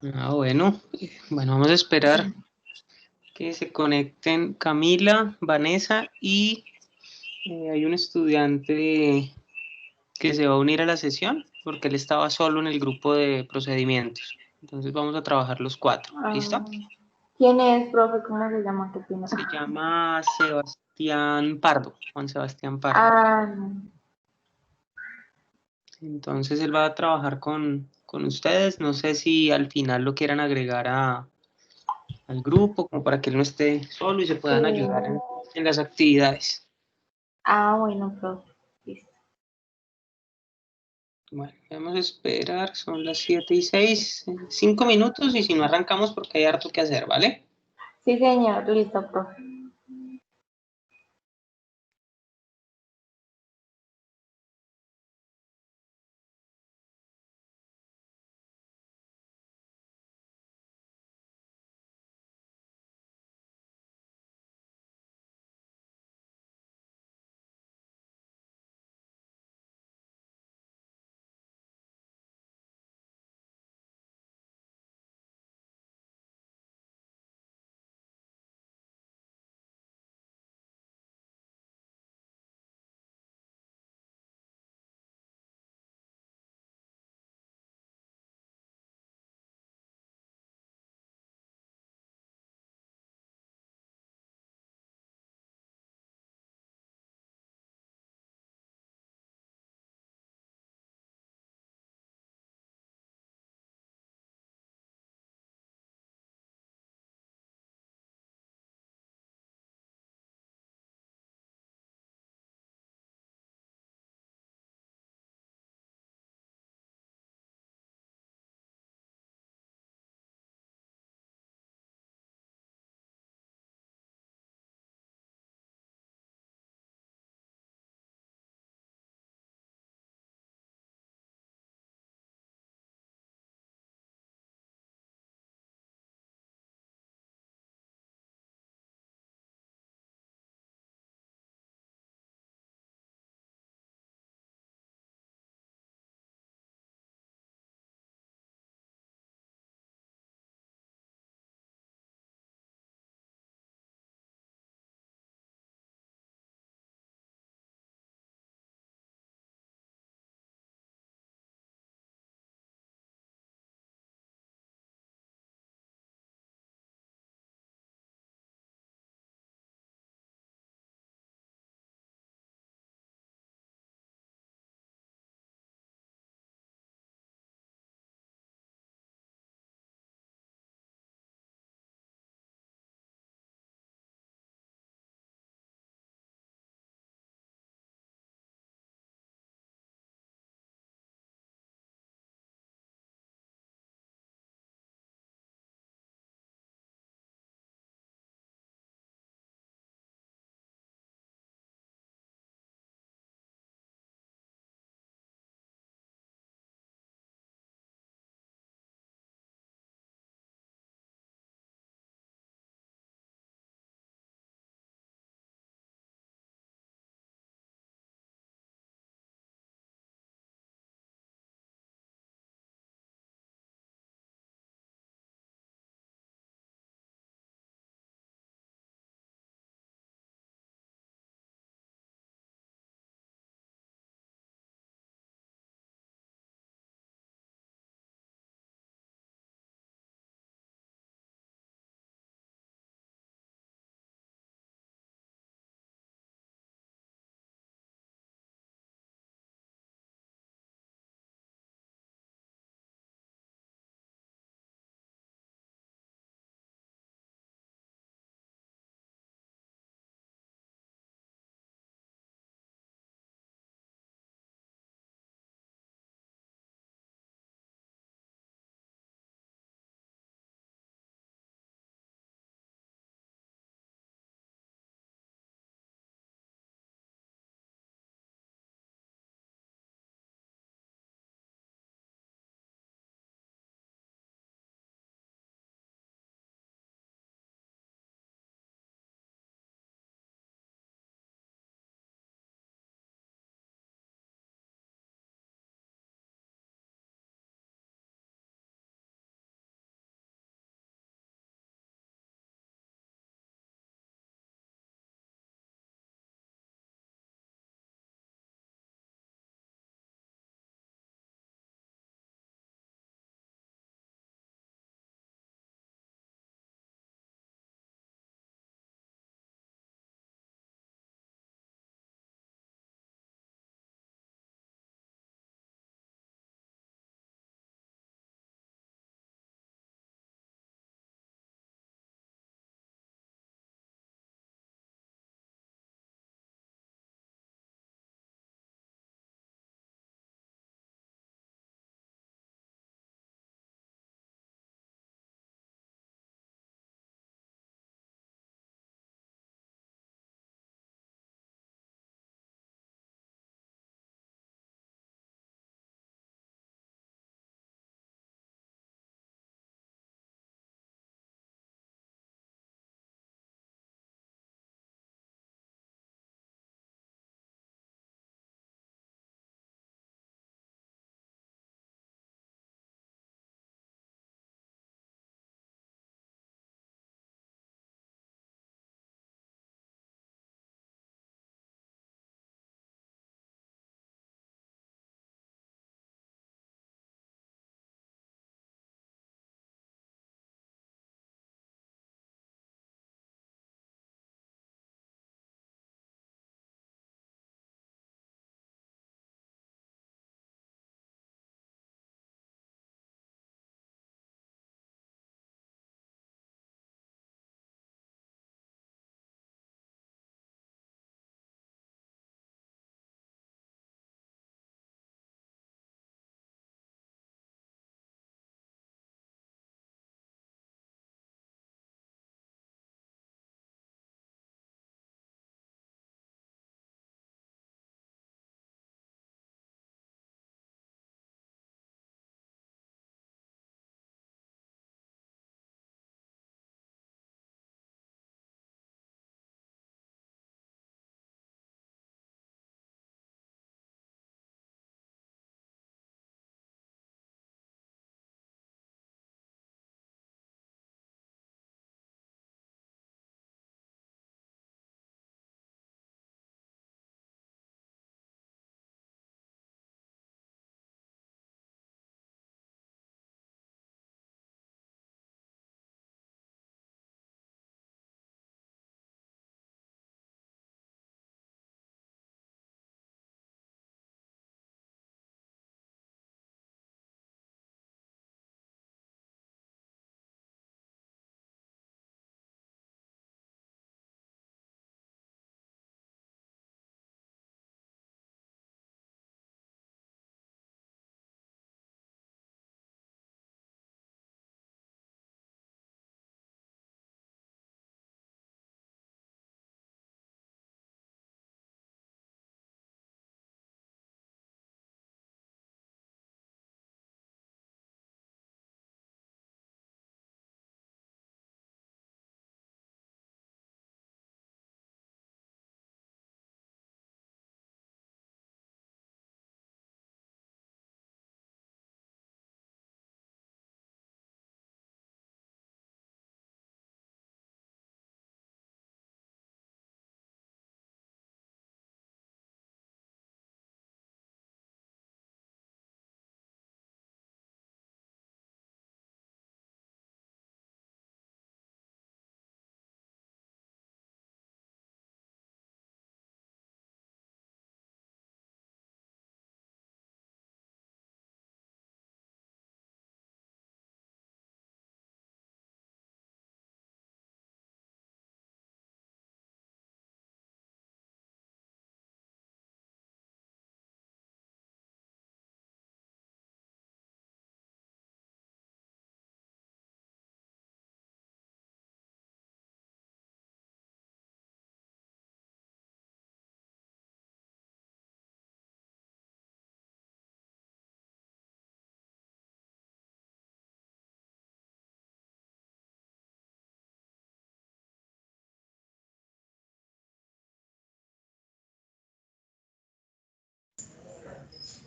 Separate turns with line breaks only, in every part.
Bueno, bueno, vamos a esperar que se conecten Camila, Vanessa y hay un estudiante que se va a unir a la sesión porque él estaba solo en el grupo de procedimientos. Entonces vamos a trabajar los cuatro. ¿Listo?
Ah, ¿quién es, profe? ¿Cómo se llama? ¿Qué pena?
Se llama Sebastián Pardo, Juan Sebastián Pardo.
Ah,
Entonces él va a trabajar con ustedes. No sé si al final lo quieran agregar al grupo, como para que él no esté solo y se
sí.
puedan ayudar en las actividades.
Ah, bueno, profe. Listo.
Bueno, vamos a esperar, son las 7:06, 5 minutos y si no arrancamos porque hay harto que hacer, ¿vale?
Sí, señor. Listo, profe.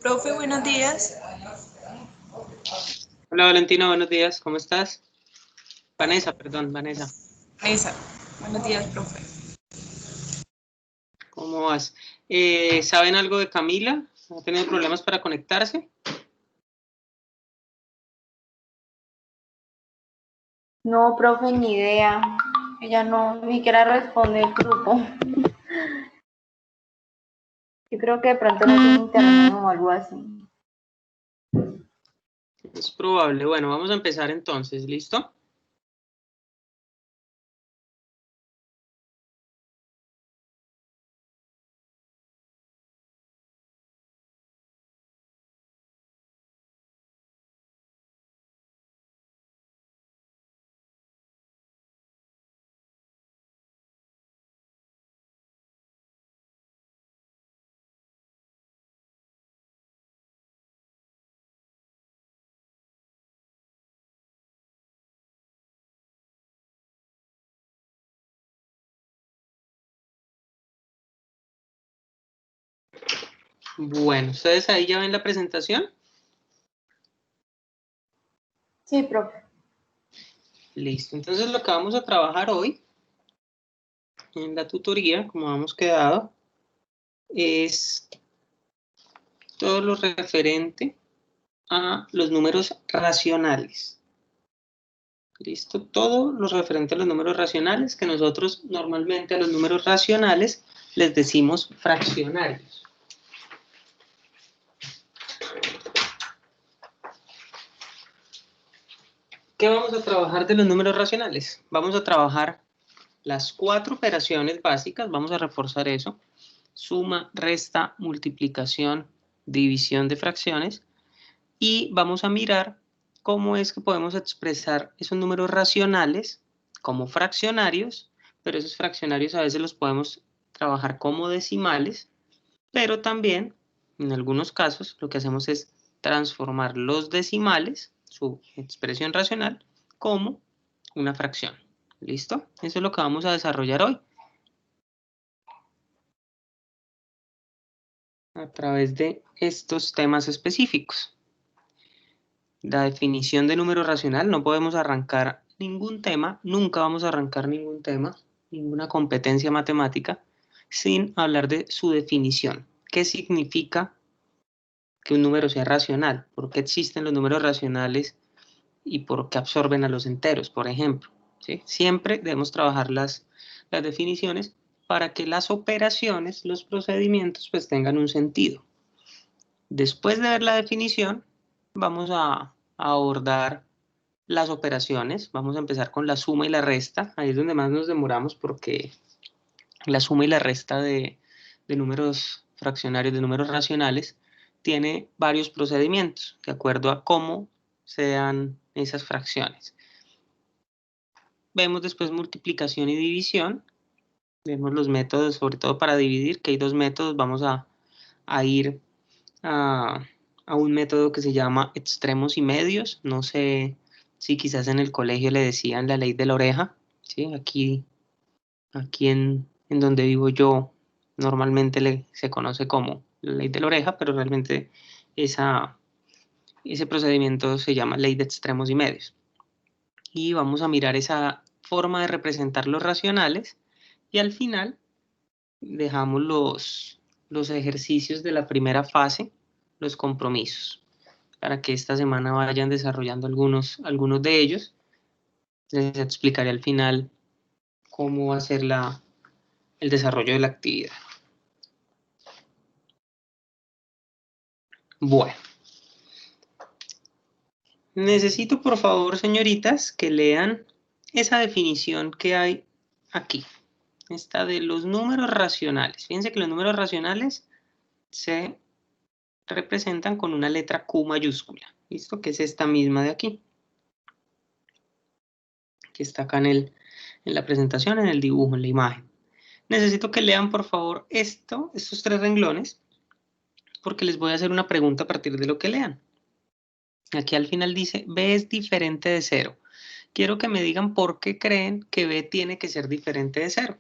Profe, buenos días.
Hola Valentina, buenos días, ¿cómo estás? Vanessa, perdón, Vanessa,
Mesa. Buenos días, profe.
¿cómo vas? ¿Saben algo de Camila? ¿Ha tenido problemas para conectarse?
No, profe, ni idea. Ella no ni siquiera responde el grupo. Yo creo que de pronto no tiene internet o algo así.
Es probable. Bueno, vamos a empezar entonces, ¿listo? Bueno, ¿ustedes ahí ya ven la presentación?
Sí, profe.
Listo. Entonces lo que vamos a trabajar hoy en la tutoría, como hemos quedado, es todo lo referente a los números racionales. ¿Listo? Todo lo referente a los números racionales, que nosotros normalmente a los números racionales les decimos fraccionarios. ¿Qué vamos a trabajar de los números racionales? Vamos a trabajar las 4 operaciones básicas, vamos a reforzar eso. Suma, resta, multiplicación, división de fracciones. Y vamos a mirar cómo es que podemos expresar esos números racionales como fraccionarios, pero esos fraccionarios a veces los podemos trabajar como decimales, pero también, en algunos casos, lo que hacemos es transformar los decimales, su expresión racional, como una fracción. ¿Listo? Eso es lo que vamos a desarrollar hoy. A través de estos temas específicos. La definición de número racional, no podemos arrancar ningún tema, nunca vamos a arrancar ningún tema, ninguna competencia matemática, sin hablar de su definición. ¿Qué significa que un número sea racional? ¿Por qué existen los números racionales y por qué absorben a los enteros, por ejemplo? ¿Sí? Siempre debemos trabajar las definiciones para que las operaciones, los procedimientos, pues tengan un sentido. Después de ver la definición, vamos a abordar las operaciones. Vamos a empezar con la suma y la resta. Ahí es donde más nos demoramos porque la suma y la resta de números fraccionarios, de números racionales, tiene varios procedimientos de acuerdo a cómo sean esas fracciones. Vemos después multiplicación y división. Vemos los métodos, sobre todo para dividir, que hay 2 métodos. Vamos a ir a un método que se llama extremos y medios. No sé si quizás en el colegio le decían la ley de la oreja. ¿Sí? Aquí en donde vivo yo normalmente se conoce como la ley de la oreja, pero realmente ese procedimiento se llama ley de extremos y medios. Y vamos a mirar esa forma de representar los racionales y al final dejamos los ejercicios de la primera fase, los compromisos, para que esta semana vayan desarrollando algunos de ellos. Les explicaré al final cómo va a ser el desarrollo de la actividad. Bueno, necesito por favor, señoritas, que lean esa definición que hay aquí. Esta de los números racionales. Fíjense que los números racionales se representan con una letra Q mayúscula. ¿Listo? Que es esta misma de aquí. Que está acá en la presentación, en el dibujo, en la imagen. Necesito que lean, por favor, estos 3 renglones, porque les voy a hacer una pregunta a partir de lo que lean. Aquí al final dice, B es diferente de 0. Quiero que me digan por qué creen que B tiene que ser diferente de 0.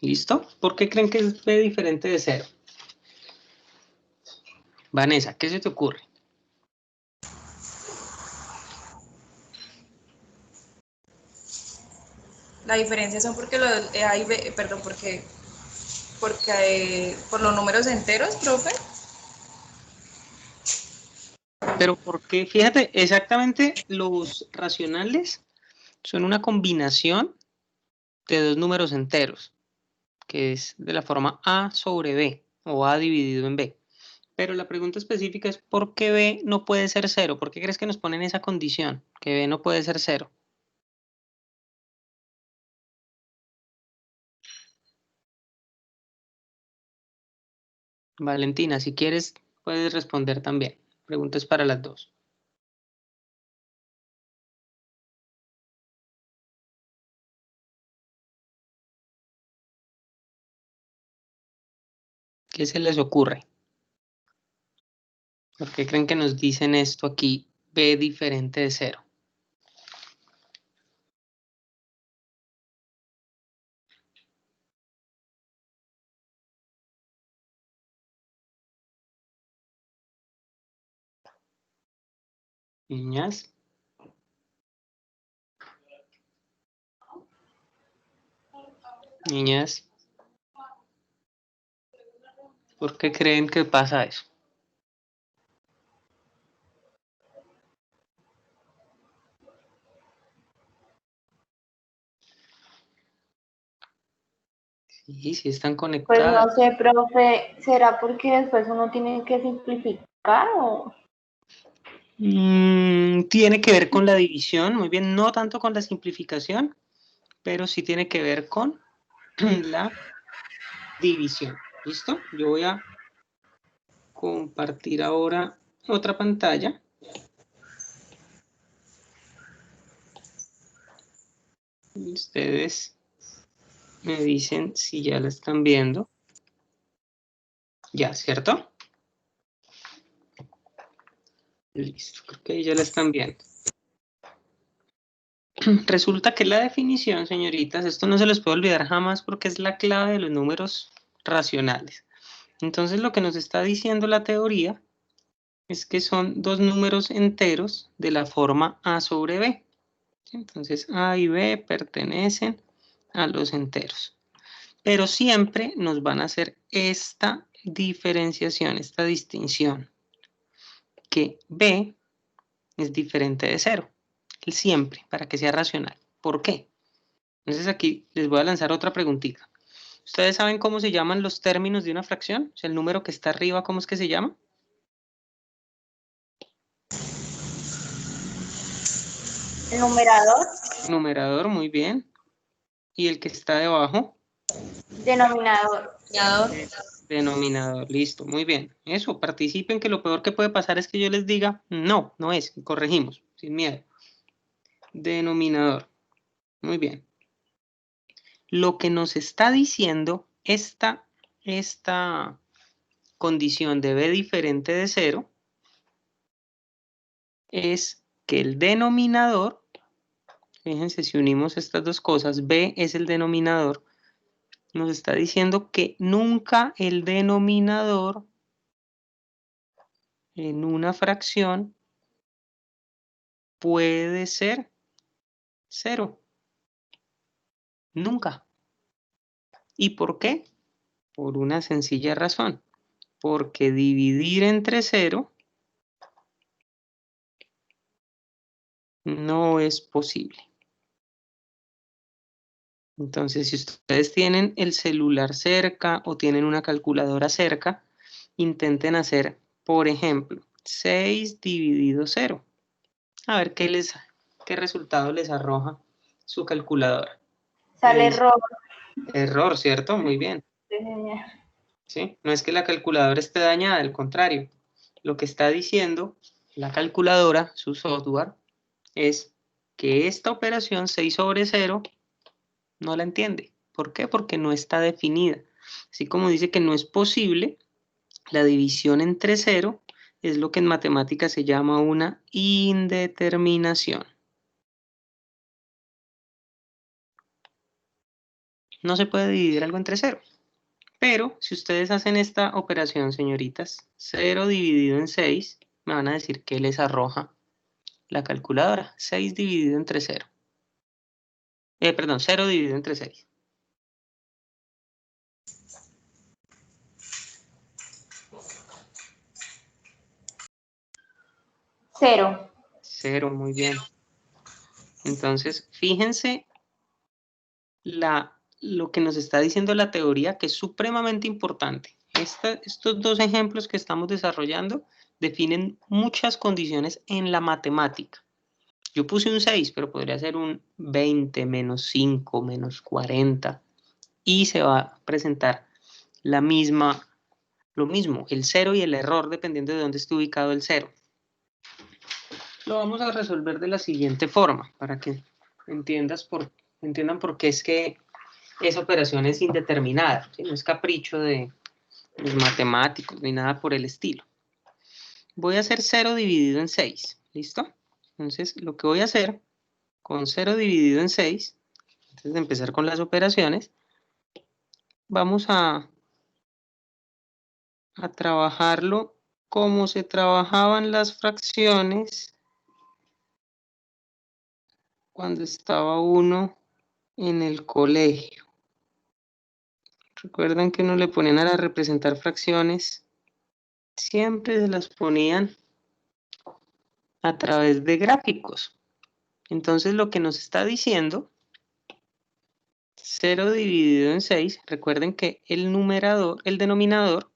¿Listo? ¿Por qué creen que es b diferente de 0? Vanessa, ¿qué se te ocurre?
La diferencia son porque los A y B, perdón, porque por los números enteros, profe.
Pero porque, fíjate, exactamente los racionales son una combinación de dos números enteros, que es de la forma A sobre B, o A dividido en B. Pero la pregunta específica es ¿por qué B no puede ser 0? ¿Por qué crees que nos ponen esa condición? Que B no puede ser 0. Valentina, si quieres, puedes responder también. Preguntas para las dos. ¿Qué se les ocurre? ¿Por qué creen que nos dicen esto aquí, B diferente de 0? Niñas. Niñas. ¿Por qué creen que pasa eso? Sí están
Pues
conectadas.
no sé, profe, ¿será porque después uno tiene que simplificar o...?
Tiene que ver con la división, muy bien, no tanto con la simplificación, pero sí tiene que ver con la división. ¿Listo? Yo voy a compartir ahora otra pantalla. Ustedes me dicen si ya la están viendo. Ya, ¿cierto? Listo, creo que ahí ya la están viendo. Resulta que la definición, señoritas, esto no se les puede olvidar jamás porque es la clave de los números racionales. Entonces, lo que nos está diciendo la teoría es que son dos números enteros de la forma A sobre B. Entonces, A y B pertenecen a los enteros. Pero siempre nos van a hacer esta diferenciación, esta distinción, que B es diferente de 0. Siempre, para que sea racional. ¿Por qué? Entonces aquí les voy a lanzar otra preguntita. ¿Ustedes saben cómo se llaman los términos de una fracción? O sea, el número que está arriba, ¿cómo es que se llama?
¿El numerador?
Numerador, muy bien. ¿Y el que está debajo?
Denominador.
Denominador, listo, muy bien. Eso, participen, que lo peor que puede pasar es que yo les diga, no, no es, corregimos, sin miedo. Denominador, muy bien. Lo que nos está diciendo esta condición de b diferente de 0 es que el denominador, fíjense si unimos estas dos cosas, b es el denominador, nos está diciendo que nunca el denominador en una fracción puede ser 0. Nunca. ¿Y por qué? Por una sencilla razón. Porque dividir entre 0 no es posible. Entonces, si ustedes tienen el celular cerca o tienen una calculadora cerca, intenten hacer, por ejemplo, 6 dividido 0. A ver qué resultado les arroja su calculadora.
Sale error.
Error, ¿cierto? Muy bien. ¿Sí? No es que la calculadora esté dañada, al contrario. Lo que está diciendo la calculadora, su software, es que esta operación 6 sobre 0 no la entiende. ¿Por qué? Porque no está definida. Así como dice que no es posible, la división entre 0 es lo que en matemáticas se llama una indeterminación. no se puede dividir algo entre 0. Pero si ustedes hacen esta operación, señoritas, 0 dividido en 6, me van a decir que les arroja la calculadora. 6 dividido entre 0. Perdón, 0 dividido entre 6.
Cero.
0, muy bien. Entonces, fíjense lo que nos está diciendo la teoría, que es supremamente importante. Estos dos ejemplos que estamos desarrollando definen muchas condiciones en la matemática. Yo puse un 6, pero podría ser un 20, menos 5, menos 40. Y se va a presentar lo mismo, el 0 y el error, dependiendo de dónde esté ubicado el 0. Lo vamos a resolver de la siguiente forma, para que entiendan por qué es que esa operación es indeterminada, ¿sí? No es capricho de los matemáticos ni nada por el estilo. Voy a hacer 0 dividido en 6, ¿listo? Entonces, lo que voy a hacer con 0 dividido en 6, antes de empezar con las operaciones, vamos a trabajarlo como se trabajaban las fracciones cuando estaba uno en el colegio. Recuerden que uno le ponían a representar fracciones, siempre se las ponían a través de gráficos. Entonces lo que nos está diciendo, 0 dividido en 6, recuerden que el denominador,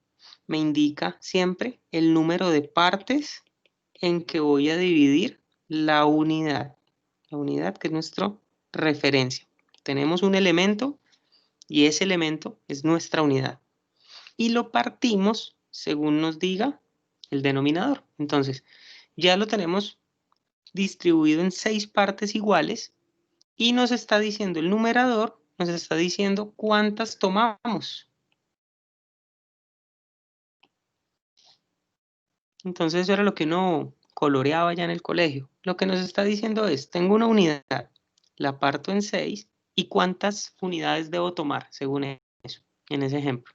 me indica siempre el número de partes en que voy a dividir la unidad. La unidad que es nuestra referencia. Tenemos un elemento y ese elemento es nuestra unidad. Y lo partimos según nos diga el denominador. Entonces, ya lo tenemos distribuido en 6 partes iguales y nos está diciendo el numerador, nos está diciendo cuántas tomamos. Entonces, eso era lo que uno coloreaba ya en el colegio. Lo que nos está diciendo es, tengo una unidad, la parto en 6 y cuántas unidades debo tomar según eso, en ese ejemplo.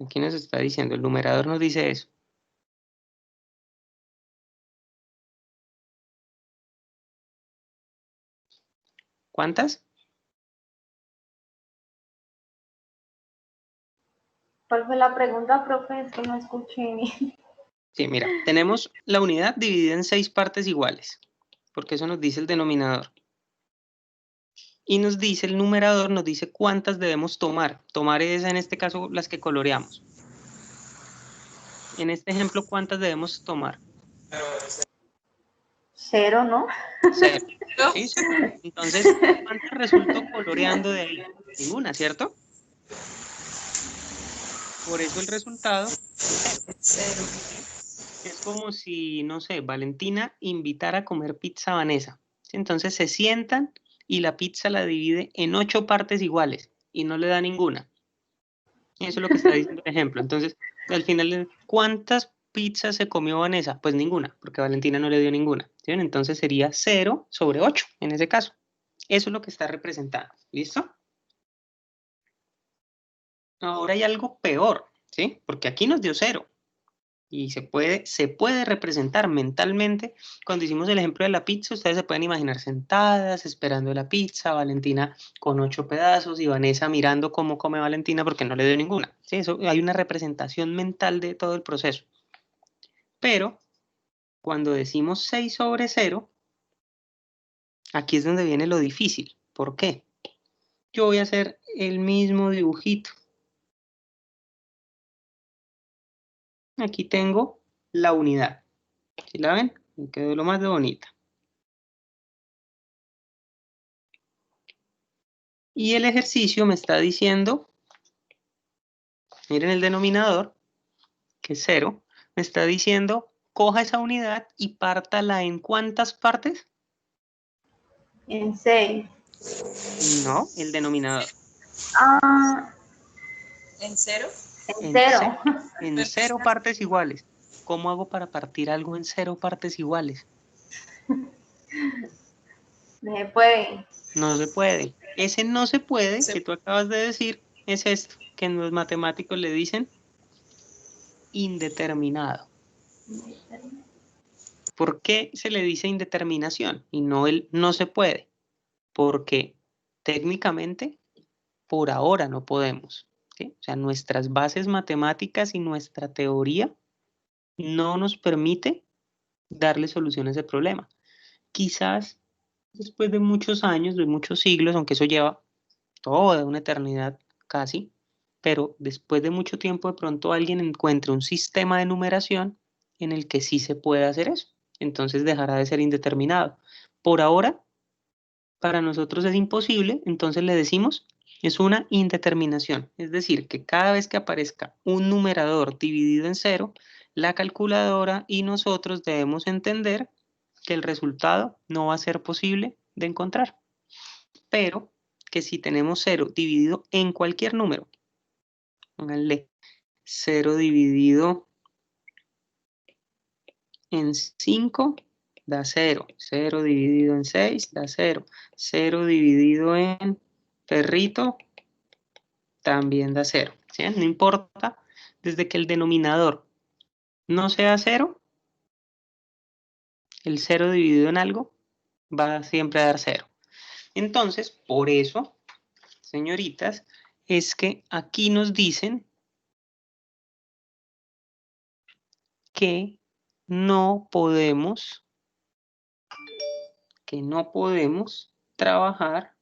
Aquí nos está diciendo, el numerador nos dice eso. ¿Cuántas?
¿Cuál fue la pregunta, profe? Es que no escuché bien.
Sí, mira, tenemos la unidad dividida en 6 partes iguales, porque eso nos dice el denominador. Y nos dice el numerador, nos dice cuántas debemos tomar. Tomar es en este caso las que coloreamos. En este ejemplo, ¿cuántas debemos tomar?
0, ¿no?
0. ¿Sí? 0. Entonces, ¿cuántas resultó coloreando de ahí? Ninguna, ¿cierto? Por eso el resultado es 0. Es como si, no sé, Valentina invitara a comer pizza a Vanessa. Entonces se sientan y la pizza la divide en 8 partes iguales y no le da ninguna. Eso es lo que está diciendo el ejemplo. Entonces, al final, ¿cuántas pizzas se comió Vanessa? Pues ninguna, porque Valentina no le dio ninguna. ¿Sí? Entonces sería 0 sobre 8 en ese caso. Eso es lo que está representado. ¿Listo? Ahora hay algo peor, ¿sí? Porque aquí nos dio 0. Y se puede representar mentalmente. Cuando hicimos el ejemplo de la pizza, ustedes se pueden imaginar sentadas, esperando la pizza, Valentina con 8 pedazos y Vanessa mirando cómo come Valentina porque no le dio ninguna. ¿Sí? Eso, hay una representación mental de todo el proceso. Pero cuando decimos 6 sobre 0, aquí es donde viene lo difícil. ¿Por qué? Yo voy a hacer el mismo dibujito. Aquí tengo la unidad. ¿Sí la ven? Me quedó lo más de bonita. Y el ejercicio me está diciendo, miren el denominador, que es 0, me está diciendo, coja esa unidad y pártala en ¿cuántas partes?
En 6.
No, el denominador.
Ah,
¿En 0?
en
En
0.
en 0 partes iguales. ¿Cómo hago para partir algo en 0 partes iguales?
No se puede.
No se puede. Ese no se puede que tú acabas de decir es esto, que en los matemáticos le dicen indeterminado. ¿Por qué se le dice indeterminación y no el no se puede? Porque técnicamente por ahora no podemos, ¿sí? O sea, nuestras bases matemáticas y nuestra teoría no nos permite darle solución a ese problema. Quizás después de muchos años, de muchos siglos, aunque eso lleva toda una eternidad casi, pero después de mucho tiempo de pronto alguien encuentra un sistema de numeración en el que sí se puede hacer eso. Entonces dejará de ser indeterminado. Por ahora, para nosotros es imposible, entonces le decimos es una indeterminación. Es decir, que cada vez que aparezca un numerador dividido en 0, la calculadora y nosotros debemos entender que el resultado no va a ser posible de encontrar. Pero que si tenemos 0 dividido en cualquier número, pónganle 0 dividido en 5 da 0, 0 dividido en 6 da 0, 0 dividido en perrito también da 0, ¿sí? No importa, desde que el denominador no sea 0, el 0 dividido en algo va siempre a dar 0. Entonces, por eso, señoritas, es que aquí nos dicen que no podemos trabajar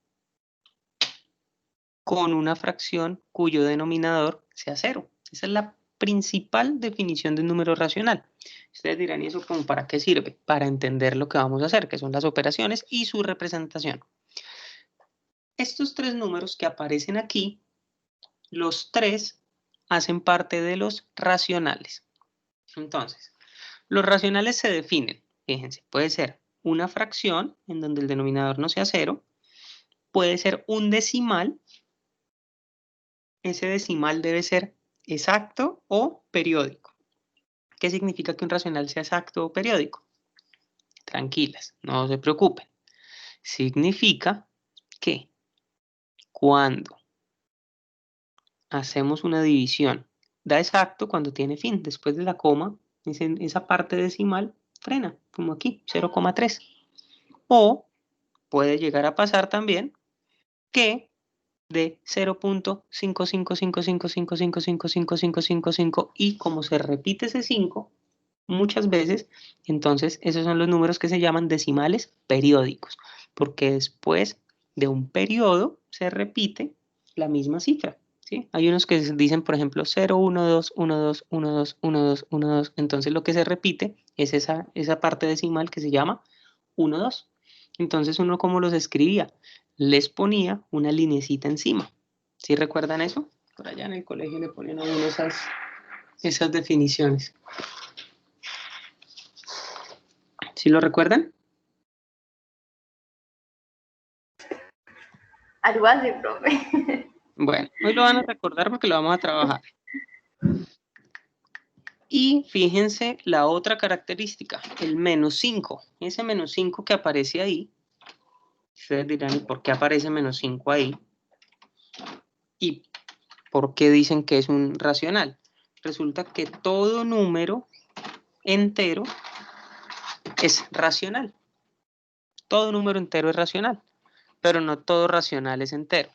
con una fracción cuyo denominador sea 0. Esa es la principal definición de un número racional. Ustedes dirán, ¿y eso como para qué sirve? Para entender lo que vamos a hacer, que son las operaciones y su representación. Estos tres números que aparecen aquí, los tres hacen parte de los racionales. Entonces, los racionales se definen, fíjense, puede ser una fracción en donde el denominador no sea 0, puede ser un decimal, ese decimal debe ser exacto o periódico. ¿Qué significa que un racional sea exacto o periódico? Tranquilas, no se preocupen. Significa que cuando hacemos una división, da exacto cuando tiene fin, después de la coma, esa parte decimal frena, como aquí, 0,3. O puede llegar a pasar también que de 0.55555555555 y como se repite ese 5 muchas veces, entonces esos son los números que se llaman decimales periódicos, porque después de un periodo se repite la misma cifra, ¿sí? Hay unos que dicen, por ejemplo, 0, 1, 2, 1, 2, 1, 2, 1, 2, 1, 2, entonces lo que se repite es esa parte decimal que se llama 1, 2. Entonces uno, ¿cómo los escribía? Les ponía una linecita encima. ¿Sí recuerdan eso? Por allá en el colegio le ponían a uno esas definiciones. ¿Sí lo recuerdan?
Algo así, profe.
Bueno, hoy lo van a recordar porque lo vamos a trabajar. Y fíjense la otra característica, el menos 5. Ese menos 5 que aparece ahí, ustedes dirán, ¿y por qué aparece menos 5 ahí? ¿Y por qué dicen que es un racional? Resulta que todo número entero es racional. Todo número entero es racional, pero no todo racional es entero.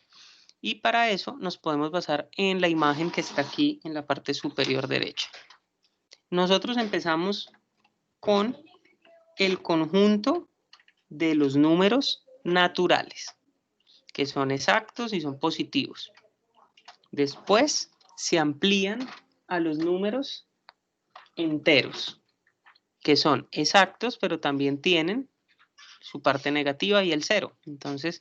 Y para eso nos podemos basar en la imagen que está aquí en la parte superior derecha. Nosotros empezamos con el conjunto de los números naturales, que son exactos y son positivos. Después se amplían a los números enteros, que son exactos, pero también tienen su parte negativa y el 0. Entonces,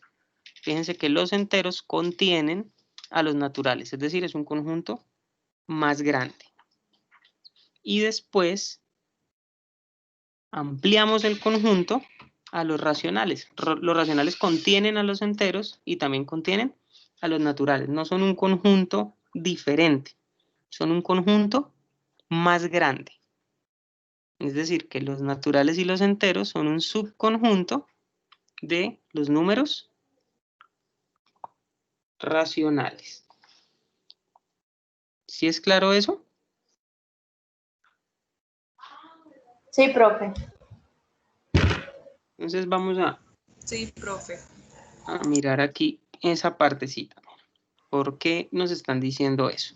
fíjense que los enteros contienen a los naturales, es decir, es un conjunto más grande. Y después ampliamos el conjunto a los racionales. Los racionales contienen a los enteros y también contienen a los naturales. No son un conjunto diferente, son un conjunto más grande. Es decir, que los naturales y los enteros son un subconjunto de los números racionales. ¿Sí es claro eso?
Sí, profe.
Entonces vamos a
Sí, profe.
mirar aquí esa partecita. ¿Por qué nos están diciendo eso?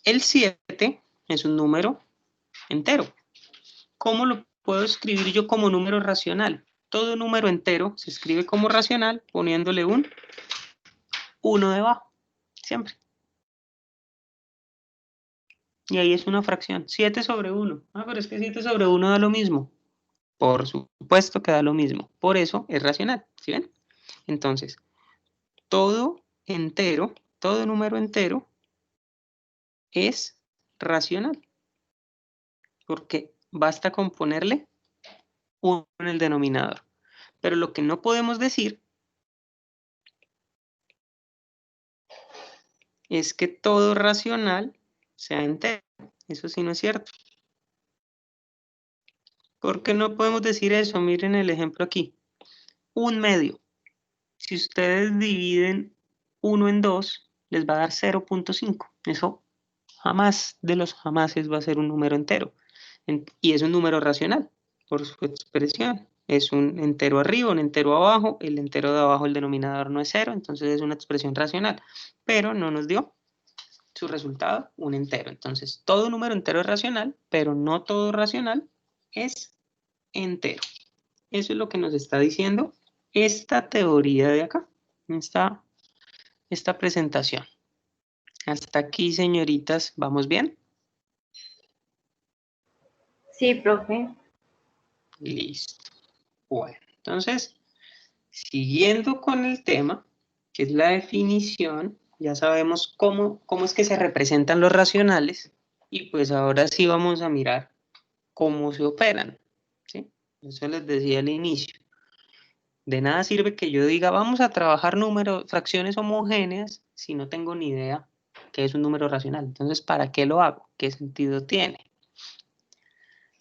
El 7 es un número entero. ¿Cómo lo puedo escribir yo como número racional? Todo número entero se escribe como racional poniéndole un 1 debajo, siempre. Y ahí es una fracción, 7 sobre 1. Ah, pero es que 7 sobre 1 da lo mismo. Por supuesto que da lo mismo. Por eso es racional, ¿sí ven? Entonces, todo entero, todo número entero es racional. Porque basta con ponerle 1 en el denominador. Pero lo que no podemos decir es que todo racional sea entero. Eso sí no es cierto. ¿Por qué no podemos decir eso? Miren el ejemplo aquí. Un medio. Si ustedes dividen 1 en 2, les va a dar 0.5. Eso jamás de los jamases va a ser un número entero. Y es un número racional, por su expresión. Es un entero arriba, un entero abajo. El entero de abajo, el denominador no es 0, entonces es una expresión racional. Pero no nos dio su resultado, un entero. Entonces, todo número entero es racional, pero no todo racional es entero. Eso es lo que nos está diciendo esta teoría de acá, esta presentación. Hasta aquí, señoritas, ¿vamos bien?
Sí, profe.
Listo. Bueno, entonces, siguiendo con el tema, que es la definición, ya sabemos cómo es que se representan los racionales, y pues ahora sí vamos a mirar cómo se operan, ¿sí? Eso les decía al inicio. De nada sirve que yo diga, vamos a trabajar números, fracciones homogéneas, si no tengo ni idea qué es un número racional. Entonces, ¿para qué lo hago? ¿Qué sentido tiene?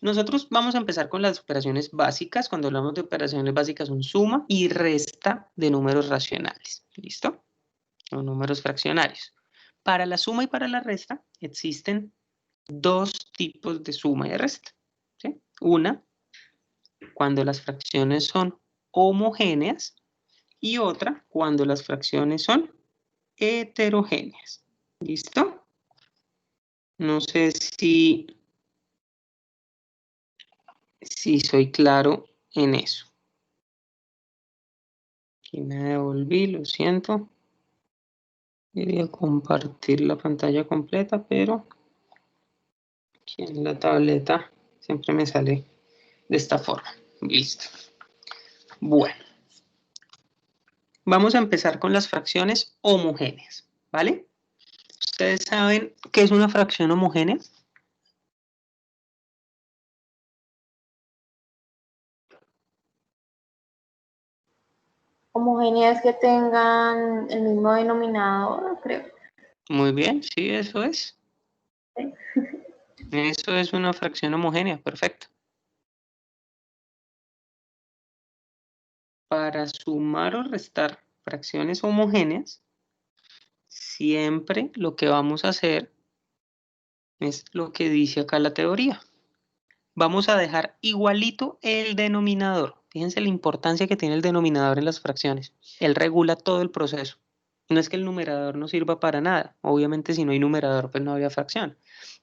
Nosotros vamos a empezar con las operaciones básicas. Cuando hablamos de operaciones básicas son suma y resta de números racionales. ¿Listo? O números fraccionarios. Para la suma y para la resta existen dos tipos de suma y de resta, ¿sí? Una, cuando las fracciones son homogéneas, y otra cuando las fracciones son heterogéneas. ¿Listo? No sé si soy claro en eso. Aquí me devolví, lo siento. Quería compartir la pantalla completa, pero aquí en la tableta siempre me sale de esta forma. Listo. Bueno, vamos a empezar con las fracciones homogéneas, ¿vale? ¿Ustedes saben qué es una fracción homogénea?
Homogéneas que tengan el mismo denominador, creo.
Muy bien, sí, eso es.
¿Sí?
Eso es una fracción homogénea, perfecto. Para sumar o restar fracciones homogéneas, siempre lo que vamos a hacer es lo que dice acá la teoría. Vamos a dejar igualito el denominador. Fíjense la importancia que tiene el denominador en las fracciones. Él regula todo el proceso. No es que el numerador no sirva para nada. Obviamente si no hay numerador, pues no había fracción.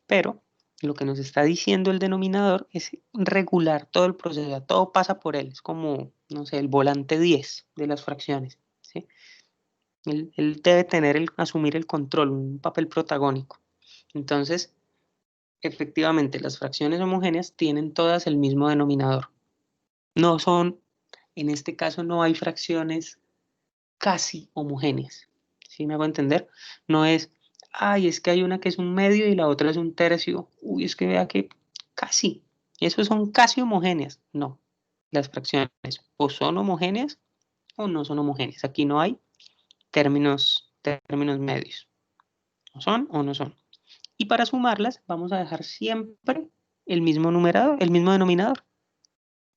Pero lo que nos está diciendo el denominador es regular todo el proceso. Todo pasa por él. Es como, no sé, el volante 10 de las fracciones, ¿sí? Él debe asumir el control, un papel protagónico. Entonces, efectivamente, las fracciones homogéneas tienen todas el mismo denominador. No son, en este caso, no hay fracciones casi homogéneas. ¿Sí me hago entender? No es, ay, es que hay una que es un medio y la otra es un tercio. Uy, es que vea que casi. Esos son casi homogéneas. No. Las fracciones o son homogéneas o no son homogéneas. Aquí no hay términos medios. ¿No son o no son? Y para sumarlas vamos a dejar siempre el mismo numerador, el mismo denominador.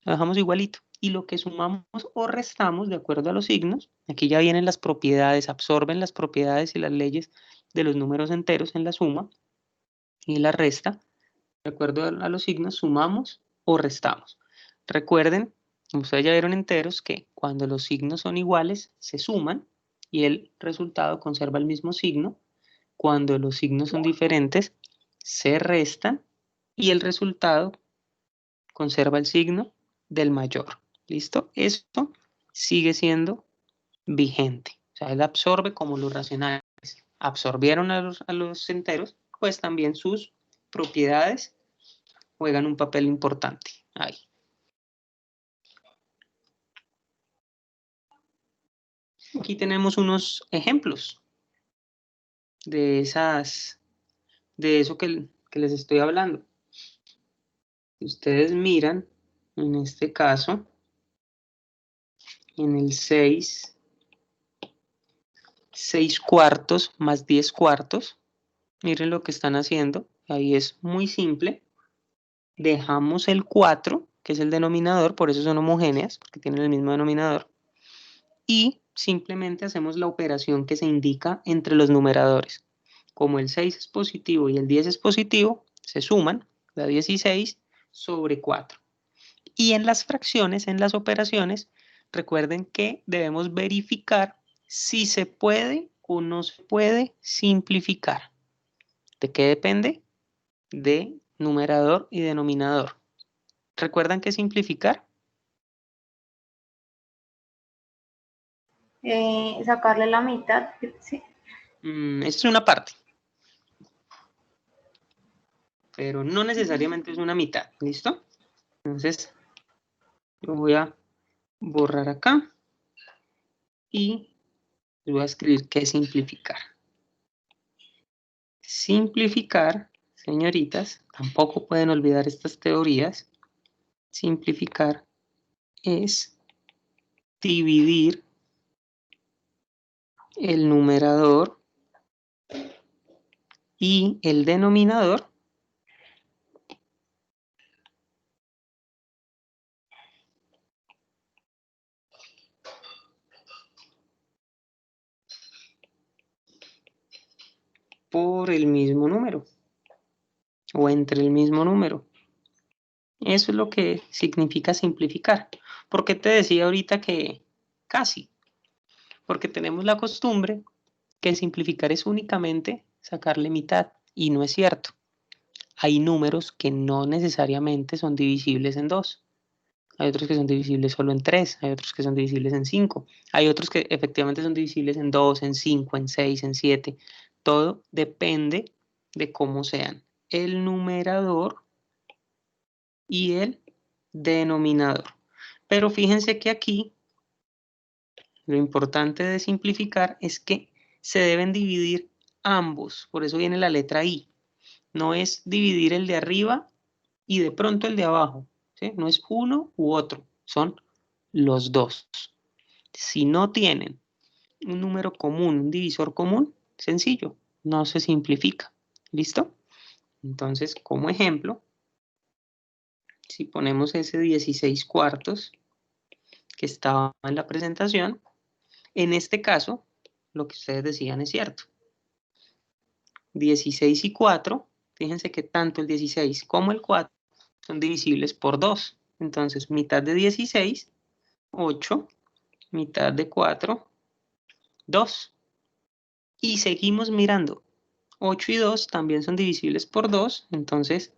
Lo dejamos igualito. Y lo que sumamos o restamos, de acuerdo a los signos, aquí ya vienen las propiedades, absorben las propiedades y las leyes de los números enteros en la suma y la resta. De acuerdo a los signos, sumamos o restamos. Recuerden, como ustedes ya vieron enteros, que cuando los signos son iguales, se suman y el resultado conserva el mismo signo. Cuando los signos son diferentes, se restan y el resultado conserva el signo del mayor. ¿Listo? Esto sigue siendo vigente. O sea, él absorbe como los racionales absorbieron a los enteros, pues también sus propiedades juegan un papel importante ahí. Aquí tenemos unos ejemplos de eso que les estoy hablando. Si ustedes miran, en este caso, en el 6 cuartos más 10 cuartos, miren lo que están haciendo. Ahí es muy simple. Dejamos el 4, que es el denominador, por eso son homogéneas, porque tienen el mismo denominador. Y simplemente hacemos la operación que se indica entre los numeradores. Como el 6 es positivo y el 10 es positivo, se suman, da 16 sobre 4. Y en las fracciones, en las operaciones, recuerden que debemos verificar si se puede o no se puede simplificar. ¿De qué depende? De numerador y denominador. ¿Recuerdan qué es simplificar?
Sacarle la mitad, sí.
Esto es una parte. Pero no necesariamente es una mitad. ¿Listo? Entonces, lo voy a borrar acá. Y voy a escribir qué es simplificar. Simplificar, señoritas, tampoco pueden olvidar estas teorías. Simplificar es dividir el numerador y el denominador por el mismo número o entre el mismo número. Eso es lo que significa simplificar. ¿Por qué te decía ahorita que casi? Porque tenemos la costumbre que simplificar es únicamente sacarle mitad y no es cierto. Hay números que no necesariamente son divisibles en 2. Hay otros que son divisibles solo en 3, hay otros que son divisibles en 5, hay otros que efectivamente son divisibles en 2, en 5, en 6, en 7. Todo depende de cómo sean el numerador y el denominador. Pero fíjense que aquí lo importante de simplificar es que se deben dividir ambos, por eso viene la letra I. No es dividir el de arriba y de pronto el de abajo, ¿sí? No es uno u otro, son los dos. Si no tienen un número común, un divisor común, sencillo, no se simplifica. ¿Listo? Entonces, como ejemplo, si ponemos ese 16 cuartos que estaba en la presentación, en este caso, lo que ustedes decían es cierto. 16 y 4, fíjense que tanto el 16 como el 4 son divisibles por 2. Entonces, mitad de 16, 8, mitad de 4, 2. Y seguimos mirando. 8 y 2 también son divisibles por 2. Entonces,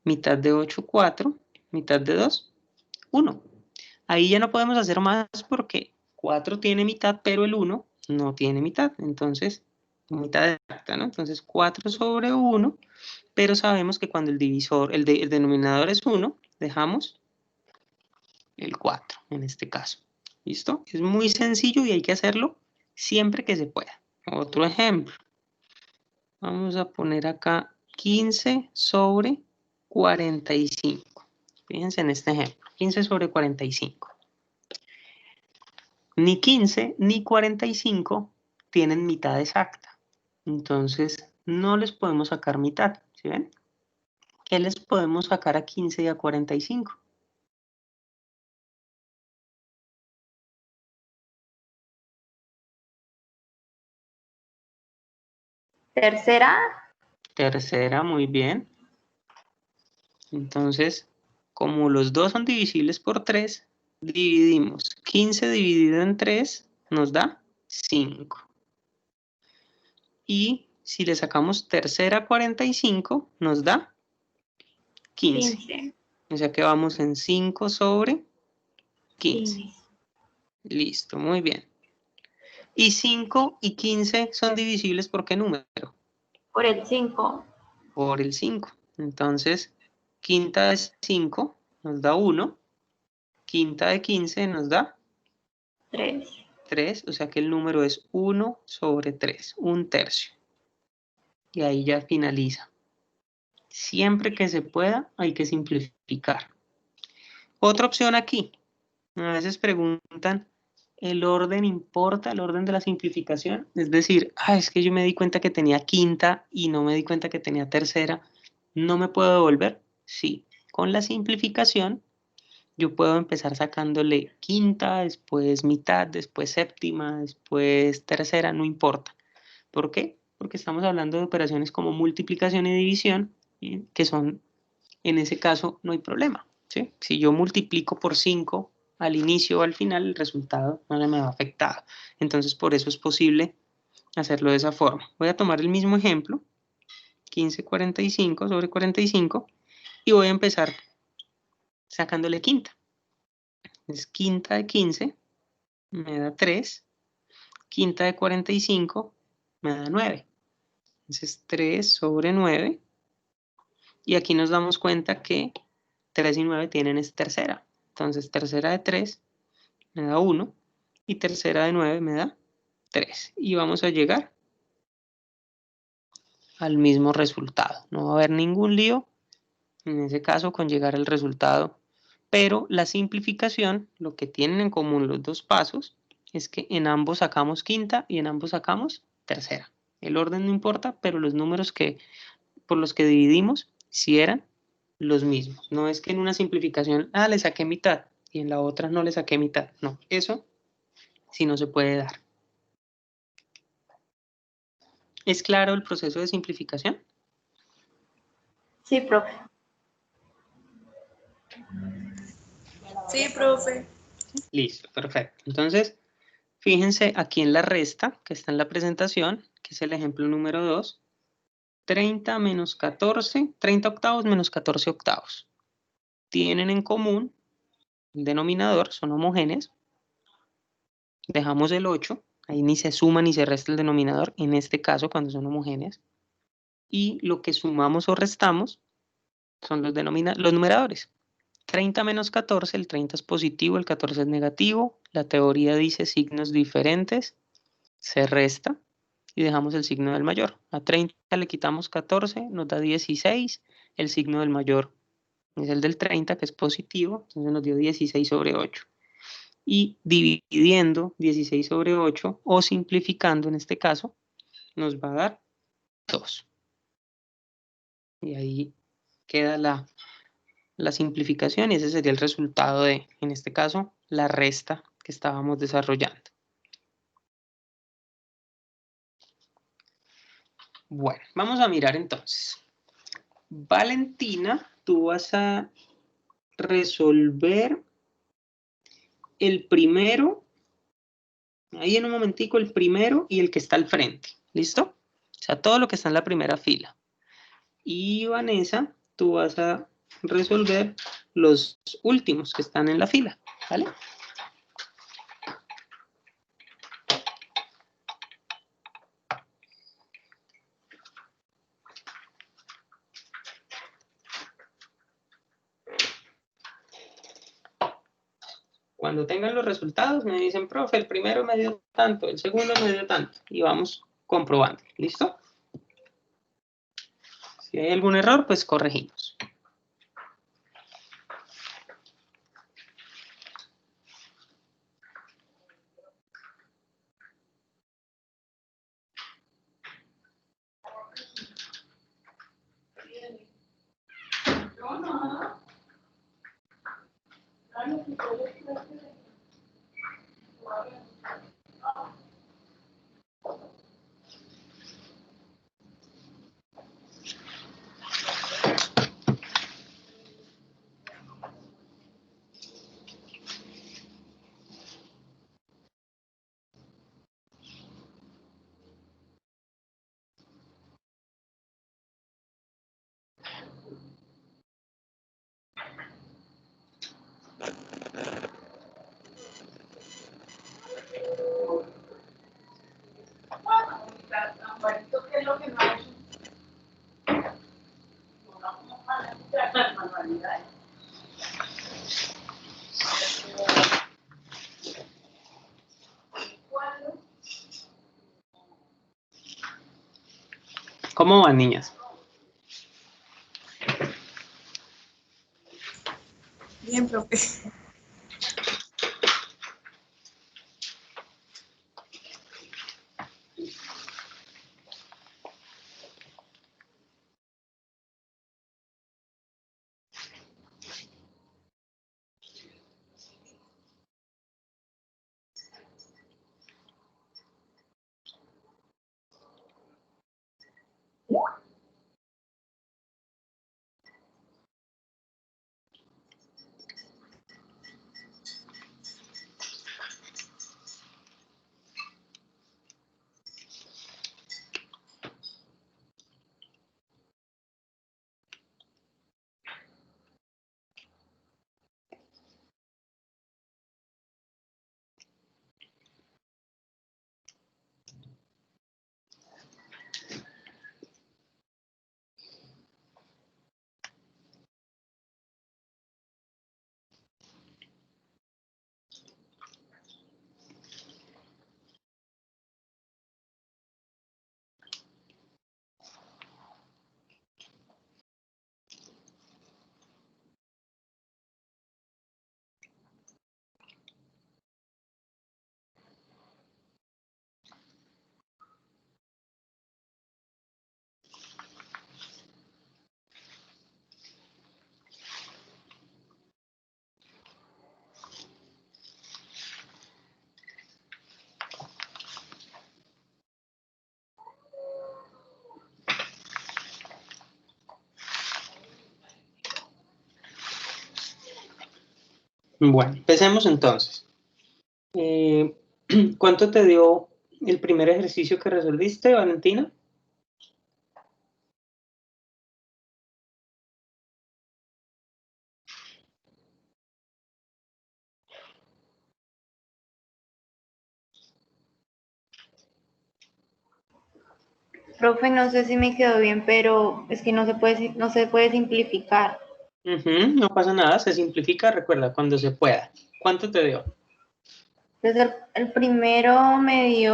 mitad de 8, 4, mitad de 2, 1. Ahí ya no podemos hacer más porque 4 tiene mitad, pero el 1 no tiene mitad. Entonces, mitad exacta, ¿no? Entonces, 4 sobre 1, pero sabemos que cuando el divisor, el denominador es 1, dejamos el 4 en este caso. ¿Listo? Es muy sencillo y hay que hacerlo siempre que se pueda. Otro ejemplo. Vamos a poner acá 15 sobre 45. Fíjense en este ejemplo. 15 sobre 45. Ni 15 ni 45 tienen mitad exacta. Entonces, no les podemos sacar mitad. ¿Sí ven? ¿qué les podemos sacar a 15 y a 45?
Tercera,
Tercera, muy bien. Entonces, como los dos son divisibles por 3, dividimos. 15 dividido en 3 nos da 5. Y si le sacamos tercera a 45, nos da 15.
15.
O sea que vamos en 5 sobre 15.
15.
Listo, muy bien. ¿Y 5 y 15 son divisibles por qué número?
Por el 5.
Por el 5. Entonces, quinta de 5 nos da 1. Quinta de 15 nos da
3.
3. O sea que el número es 1 sobre 3, un tercio. Y ahí ya finaliza. Siempre que se pueda, hay que simplificar. Otra opción aquí. A veces preguntan, ¿el orden importa, el orden de la simplificación? Es decir, es que yo me di cuenta que tenía quinta y no me di cuenta que tenía tercera. ¿No me puedo devolver? Sí. Con la simplificación, yo puedo empezar sacándole quinta, después mitad, después séptima, después tercera, no importa. ¿Por qué? Porque estamos hablando de operaciones como multiplicación y división, que son, en ese caso, no hay problema. ¿Sí? Si yo multiplico por 5 al inicio o al final, el resultado no se me va a afectar. Entonces, por eso es posible hacerlo de esa forma. Voy a tomar el mismo ejemplo, 15/45 sobre 45, y voy a empezar sacándole quinta. Entonces, quinta de 15 me da 3, quinta de 45 me da 9. Entonces, 3 sobre 9. Y aquí nos damos cuenta que 3 y 9 tienen es tercera. Entonces, tercera de 3 me da 1 y tercera de 9 me da 3. Y vamos a llegar al mismo resultado. No va a haber ningún lío en ese caso con llegar al resultado. Pero la simplificación, lo que tienen en común los dos pasos, es que en ambos sacamos quinta y en ambos sacamos tercera. El orden no importa, pero los números por los que dividimos sí eran los mismos. No es que en una simplificación, le saqué mitad y en la otra no le saqué mitad. No, eso sí no se puede dar. ¿Es claro el proceso de simplificación?
Sí, profe.
Sí, profe.
Listo, perfecto. Entonces, fíjense aquí en la resta que está en la presentación, que es el ejemplo número 2. 30 menos 14, 30 octavos menos 14 octavos. Tienen en común el denominador, son homogéneos. Dejamos el 8, ahí ni se suma ni se resta el denominador, en este caso cuando son homogéneas. Y lo que sumamos o restamos son los numeradores. 30 menos 14, el 30 es positivo, el 14 es negativo. La teoría dice signos diferentes, se resta y dejamos el signo del mayor. A 30 le quitamos 14, nos da 16, el signo del mayor es el del 30, que es positivo, entonces nos dio 16 sobre 8. Y dividiendo 16 sobre 8, o simplificando en este caso, nos va a dar 2. Y ahí queda la simplificación y ese sería el resultado de, en este caso, la resta que estábamos desarrollando. Bueno, vamos a mirar entonces. Valentina, tú vas a resolver el primero, ahí en un momentico, el primero y el que está al frente. ¿Listo? O sea, todo lo que está en la primera fila. Y Vanessa, tú vas a resolver los últimos que están en la fila. ¿Vale? Cuando tengan los resultados, me dicen, profe, el primero me dio tanto, el segundo me dio tanto. Y vamos comprobando. ¿Listo? Si hay algún error, pues corregimos. ¿Cómo van, niñas?
Bien, profe.
Bueno, empecemos entonces. ¿Cuánto te dio el primer ejercicio que resolviste, Valentina?
Profe, no sé si me quedó bien, pero es que no se puede simplificar.
No pasa nada, se simplifica, recuerda, cuando se pueda. ¿Cuánto te dio?
Entonces el primero me dio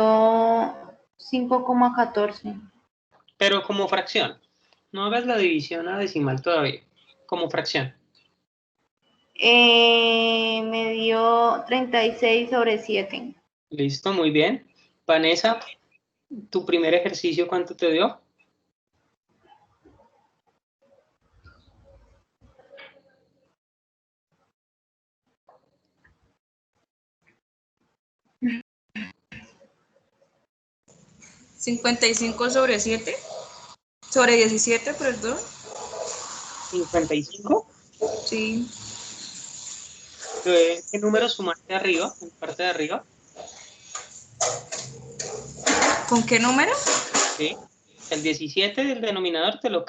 5,14.
Pero como fracción. No hagas la división a decimal todavía. Como fracción.
Me dio 36/7.
Listo, muy bien. Vanessa, ¿tu primer ejercicio cuánto te dio?
¿55/7? Sobre 17, perdón.
55.
Sí.
¿Qué número sumaste arriba, en parte de arriba?
¿Con qué número?
Sí. El 17 del denominador te lo creo.